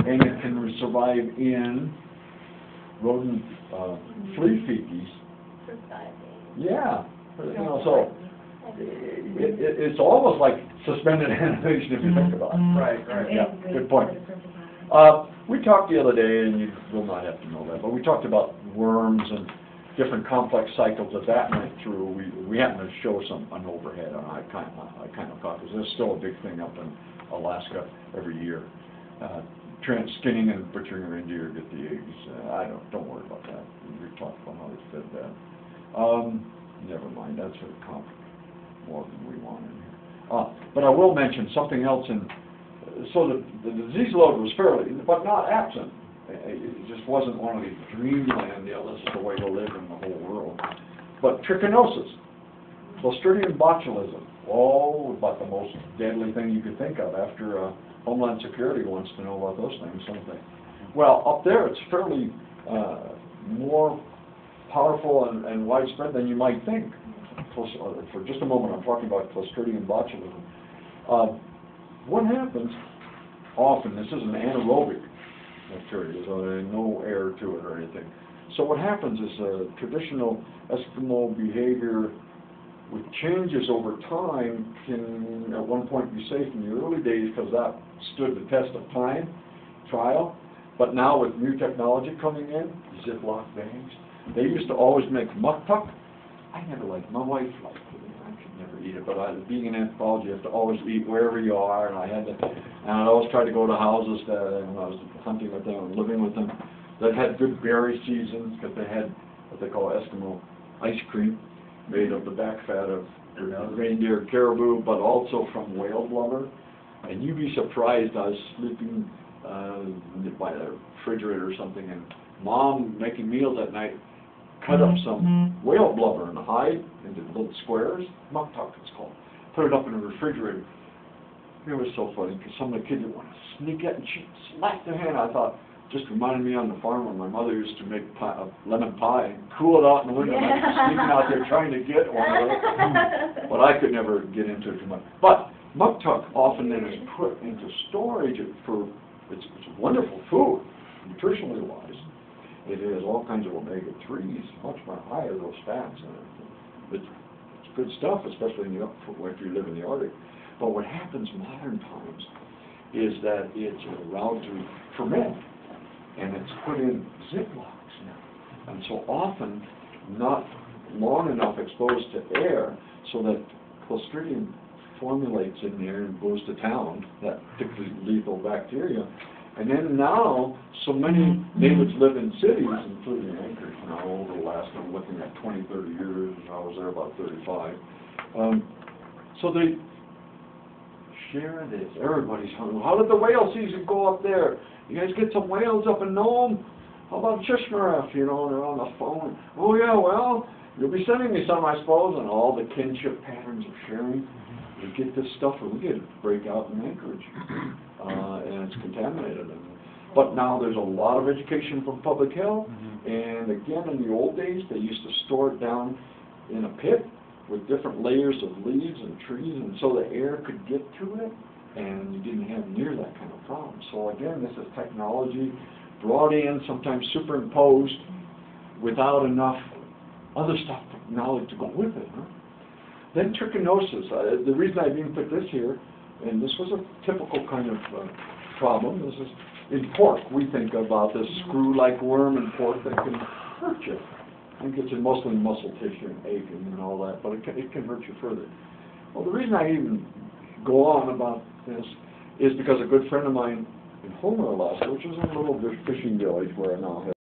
and it can survive in rodent flea feces. For 5 days. Yeah, so it's almost like suspended animation if you think about it. Right, right. Yeah, good point. We talked the other day, and you will not have to know that, but we talked about worms and different complex cycles that went through. We happened to show an overhead on I kind of thought, because there's still a big thing up in Alaska every year. Skinning and butchering a reindeer to get the eggs. Don't worry about that. We talked about how they fed that. Never mind, that's sort of more than we want in here. But I will mention something else. So the disease load was fairly, but not absent. It just wasn't one of these dreamland, this is the way to live in the whole world. But trichinosis, Clostridium botulism, about the most deadly thing you could think of. After Homeland Security wants to know about those things, don't they? Well, up there it's fairly more powerful and widespread than you might think. For just a moment, I'm talking about Clostridium botulism. What happens often, this is an anaerobic bacteria, there's no air to it or anything. So what happens is traditional Eskimo behavior with changes over time can at one point be safe in the early days because that stood the test of time, trial. But now with new technology coming in, Ziploc bags, they used to always make muktuk. I never liked, my wife liked it. I could never eat it, but being in anthropology, you have to always eat wherever you are, and I'd always try to go to houses when I was hunting with them and living with them that had good berry seasons, because they had what they call Eskimo ice cream made of the back fat of reindeer, caribou, but also from whale blubber. And you'd be surprised, I was sleeping by the refrigerator or something, and Mom making meals at night cut up some whale blubber and hide into little squares, muktuk it's called, put it up in the refrigerator. It was so funny, because some of the kids would want to sneak it, and she smacked their hand. I thought, just reminded me on the farm when my mother used to make lemon pie and cool it out in the winter, and I'd be sneaking out there trying to get one of those. But I could never get into it too much. But muktuk often then is put into storage it's wonderful food, nutritionally wise. It has all kinds of omega-3s, much more higher those fats. It's good stuff, especially if you live in the Arctic. But what happens modern times is that it's allowed to ferment, and it's put in Ziplocs now. And so often not long enough exposed to air so that Clostridium formulates in there and goes to town, that particularly lethal bacteria. And then now, so many natives live in cities, including Anchorage now, over the last, I'm looking at 20, 30 years, I was there about 35. So they share this. Everybody's hungry. How did the whale season go up there? You guys get some whales up in Nome? How about Chishmaref? They're on the phone. Oh yeah, well, you'll be sending me some, I suppose, and all the kinship patterns of sharing. We get this stuff, and we get it to break out in Anchorage, and it's contaminated. But now there's a lot of education from public health, and again, in the old days, they used to store it down in a pit with different layers of leaves and trees, and so the air could get to it, and you didn't have near that kind of problem. So again, this is technology brought in, sometimes superimposed, without enough other stuff, knowledge to go with it. Then trichinosis. The reason I didn't put this here, and this was a typical kind of problem. This is in pork. We think about this screw-like worm in pork that can hurt you. I think it's mostly muscle tissue and aching and all that, but it can hurt you further. Well, the reason I even go on about this is because a good friend of mine in Homer, Alaska, which is a little fishing village where I now have